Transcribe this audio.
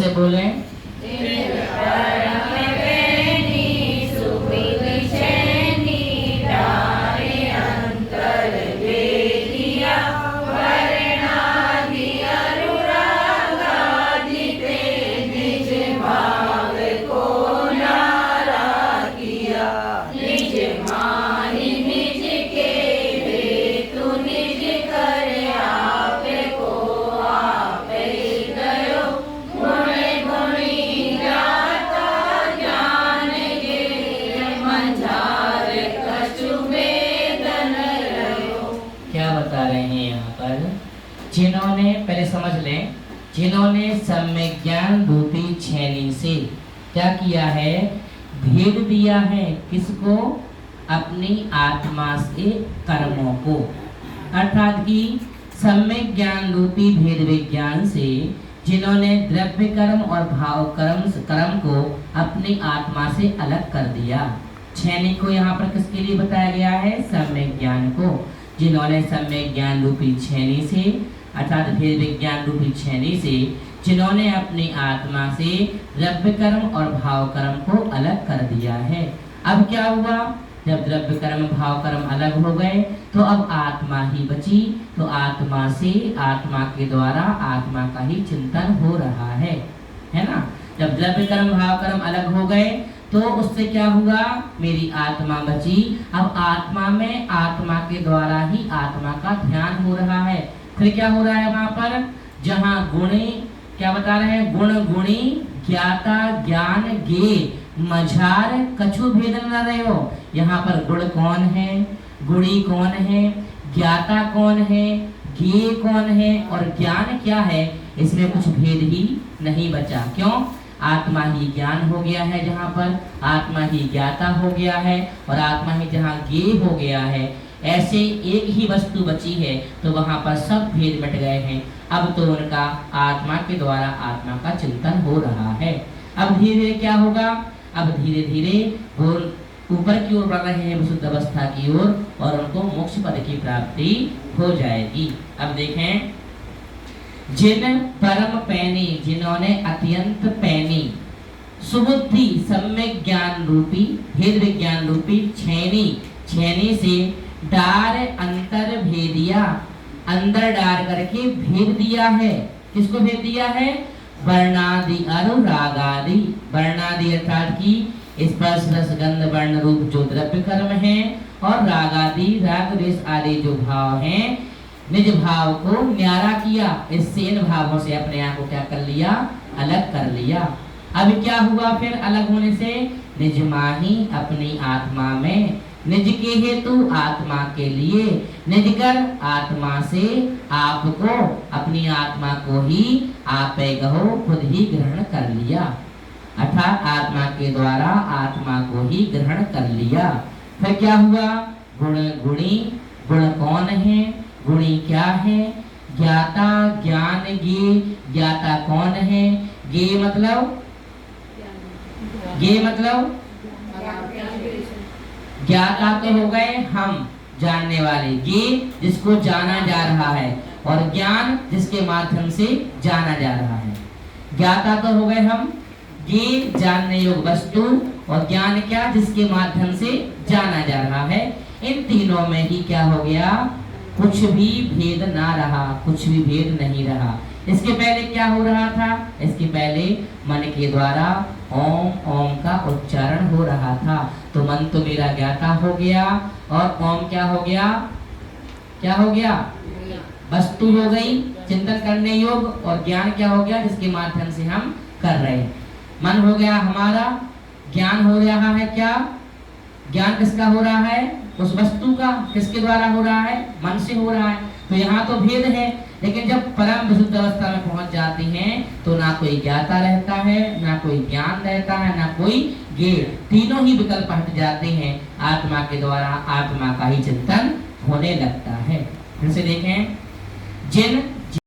से बोले। जिन्होंने, पहले समझ लें, जिन्होंने सम्यक ज्ञान रूपी छेनी से क्या किया है, भेद दिया है। किसको? अपनी आत्मा से कर्मों को। अर्थात कि सम्यक ज्ञान रूपी भेद विज्ञान से जिन्होंने द्रव्य कर्म और भाव कर्म को अपनी आत्मा से अलग कर दिया। छेनी को यहाँ पर किसके लिए बताया गया है? सम्यक ज्ञान को। जिन्होंने सम्यक ज्ञान रूपी छेनी से अर्थात भेद विज्ञान रूपी छेनी से जिन्होंने अपनी आत्मा से द्रव्य कर्म और भाव कर्म को अलग कर दिया है। अब क्या हुआ? जब द्रव्य कर्म भाव कर्म अलग हो गए तो अब आत्मा ही बची। तो आत्मा से, आत्मा के द्वारा आत्मा का ही चिंतन हो रहा है ना। जब द्रव्य कर्म भाव कर्म अलग हो गए तो उससे क्या हुआ? मेरी आत्मा बची। अब आत्मा में आत्मा के द्वारा ही आत्मा का ध्यान हो रहा है। फिर क्या हो रहा है वहां पर? जहां गुणी, क्या बता रहे हैं? गुण गुणी ज्ञाता ज्ञान गे मझार कछु भेद न रहे हो। यहाँ पर गुण कौन है, गुणी कौन है, ज्ञाता कौन है, गे कौन है और ज्ञान क्या है, इसमें कुछ भेद ही नहीं बचा। क्यों? आत्मा ही ज्ञान हो गया है, जहाँ पर आत्मा ही ज्ञाता हो गया है और आत्मा ही जहाँ गे हो गया है। ऐसे एक ही वस्तु बची है तो वहाँ पर सब भेद मिट गए हैं। अब तो उनका आत्मा के द्वारा आत्मा का चिंतन हो रहा है। अब धीरे धीरे क्या होगा? अब धीरे धीरे वो ऊपर की ओर बढ़ रहे हैं, विशुद्ध अवस्था की ओर, और उनको मोक्ष पद की प्राप्ति हो जाएगी। अब देखें, जिन परम पैनी, जिन्होंने अत्यंत पैनी सुबुद्धि सम्यक ज्ञान रूपी भेद विज्ञान रूपी छेनी से डार अंतर भेदिया, अंदर डार करके भेद दिया है। किसको भेद दिया है? वर्णादि अनुरागादि। वर्णादि अर्थात की स्पर्श रस गंध वर्ण रूप जो द्रव्य कर्म है और रागादि राग द्वेष आदि जो भाव हैं, निज भाव को न्यारा किया। इससे इन भावों से अपने आप को क्या कर लिया? अलग कर लिया। अब क्या हुआ फिर अलग होने से? निज माही, अपनी आत्मा में, निज के हेतु आत्मा के लिए, निज कर आत्मा से आपको, अपनी आत्मा को ही आपे कहो खुद ही ग्रहण कर लिया। अर्थात आत्मा के द्वारा आत्मा को ही ग्रहण कर लिया। फिर क्या हुआ? गुण गुणी, गुण कौन है, गुणी क्या है? ज्ञाता ज्ञान गे, ज्ञाता कौन है? गे मतलब ज्ञाता तो हो गए हम जानने वाले, गे जिसको जाना जा रहा है और ज्ञान जिसके माध्यम से जाना जा रहा है। ज्ञाता तो हो गए हम, गे जानने योग्य वस्तु और ज्ञान क्या? जिसके माध्यम से जाना जा रहा है। इन तीनों में ही क्या हो गया? कुछ भी भेद ना रहा, कुछ भी भेद नहीं रहा। इसके पहले क्या हो रहा था? इसके पहले मन के द्वारा ओम ओम का उच्चारण हो रहा था। तो मन तो मेरा ज्ञाता हो गया और ओम क्या हो गया? क्या हो गया? वस्तु हो गई चिंतन करने योग्य, और ज्ञान क्या हो गया? जिसके माध्यम से हम कर रहे हैं। मन हो गया हमारा, ज्ञान हो रहा है क्या? ज्ञान किसका हो रहा है? उस वस्तु का। किसके द्वारा हो रहा है? मन से हो रहा है। तो यहाँ तो भेद है, लेकिन जब परम विशुद्ध अवस्था में पहुंच जाती हैं तो ना कोई ज्ञाता रहता है, ना कोई ज्ञान रहता है, ना कोई ज्ञेय। तीनों ही विकल्प हट जाते हैं। आत्मा के द्वारा आत्मा का ही चिंतन होने लगता है। फिर से देखें, जिन